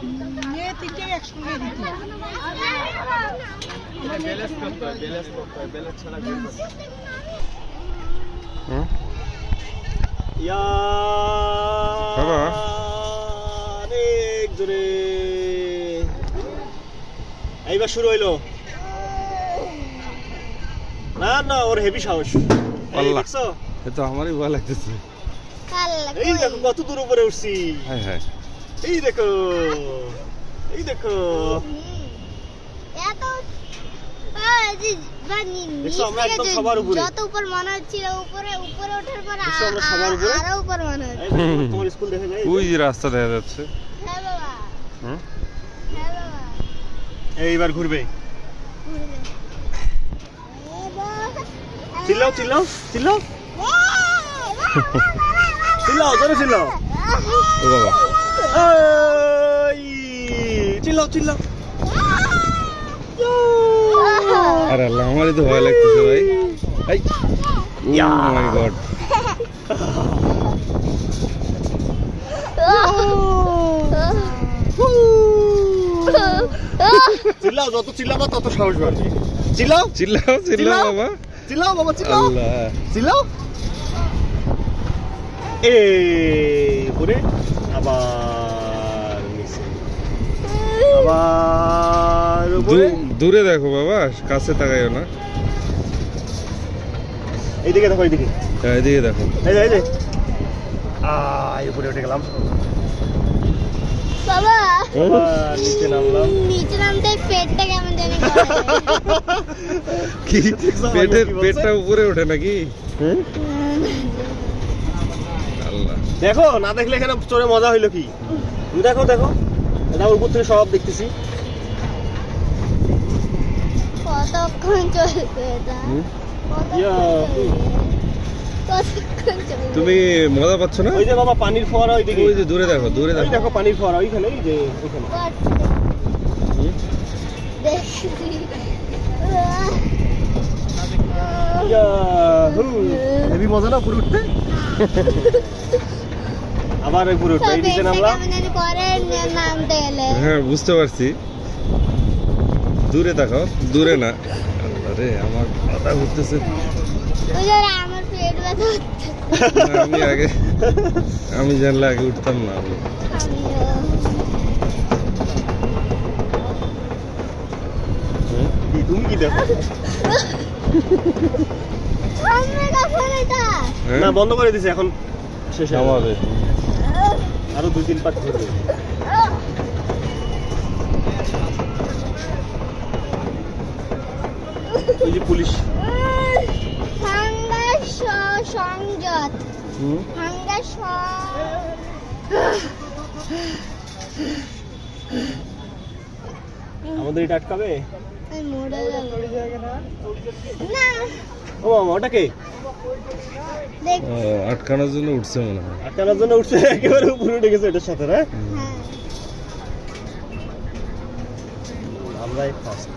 ये तीनटे একসঙ্গে দিতে ব্যালেন্স করতে হয়, ব্যালেন্স ছাড়া গেম করতে হুম ইয়া বাবা অনেক জোরে এইবার শুরু হইলো না না ওর হেভি সাহস এই আল্লাহ। দেখছো এ তো আমারই ভয় লাগতেছে এই দেখো কত দূর উপরে উঠছি হ্যাঁ হ্যাঁ এই দেখো এই দেখো এত দেখছো, আমরা একদম সবার উপরে। যত উপর মনে হচ্ছিল উপরে উপরে ওঠার পর দেখছো, আমরা সবার উপরে? আরো উপর মনে হচ্ছে এই দেখো, তোমার স্কুল দেখা যায় ওই যে রাস্তা দেখা যাচ্ছে হ্যাঁ বাবা হুম হ্যাঁ বাবা এইবার ঘুরবে ঘুরবে চিল্লাও চিল্লাও চিল্লাও চিল্লাও জোরে চিল্লাও ও বাবা এই চিল্লাও চিল্লাও আরে আল্লাহ আমারই তো ভয় লাগতেছে ভাই এই ইয়া। ও মাই গড চিল্লাও যত চিল্লাবা তত সাহস বাড়বে চিল্লাও চিল্লাও চিল্লাও বাবা চিল্লাও বাবা চিল্লাও আল্লাহ চিল্লাও এই উপরে আবার নিচে আবার উপরে দূরে দেখো বাবা কাছে তাকাইও না এইদিকে দেখো এইদিকে হ্যাঁ, এদিকে দেখো এই যে এই উপরে উঠে গেলাম বাবা আবার নিচে নামলাম নিচে নামতে পেটটা কেমন জানি করে কি দেখছো ভাই, পেটের কি বলছে? পেটটা উপরে ওঠে নাকি আল্লাহ দেখো না দেখলে এখানে চড়ে মজা হইলো কি তুমি দেখো দেখো এটা উপর থেকে সব দেখতেছি কতক্ষণ চলবে এটা হুম? ইয়া। কতক্ষণ চলবে তুমি মজা পাচ্ছ না ওই যে বাবা পানির ফোয়ারা ওইদিকে ওই যে দূরে দেখো দূরে ওই দেখো দেখো পানির ফোয়ারা ওইখানে এই যে ওইখানে হুম? দেখছি হেভি মজা না উপরে উঠতে আবার উপরে উঠতে এই নিচে নামলাম কেমন জানি করে নামতে গেলে হ্যাঁ বুঝতে পারছি দূরে দেখো দূরে না আল্লাহ রে আমার মাথা ঘুরতেছে ওই যে আমার পেট ব্যথা হচ্ছে না, আমি জানলে আগে উঠতাম না আমিও কি তুমি কি দেখো সামনে কখন এটা হ্যাঁ? না বন্ধ করে দিছে এখন শেষ হয়ে নামাবে। যাবে। আরো 2-3 পার্ট ঘুরবে ওই যে পুলিশ সংযত হুম? আমাদের এটা আটকাবে মরে গেল না ও মামা ওটা কে দেখ ও, আটকানোর জন্য উঠছে মনে হয় আটকানোর জন্য উঠছে একেবারে উপরে উঠে গেছে এটার সাথে না হ্যাঁ আমরাই ফার্স্ট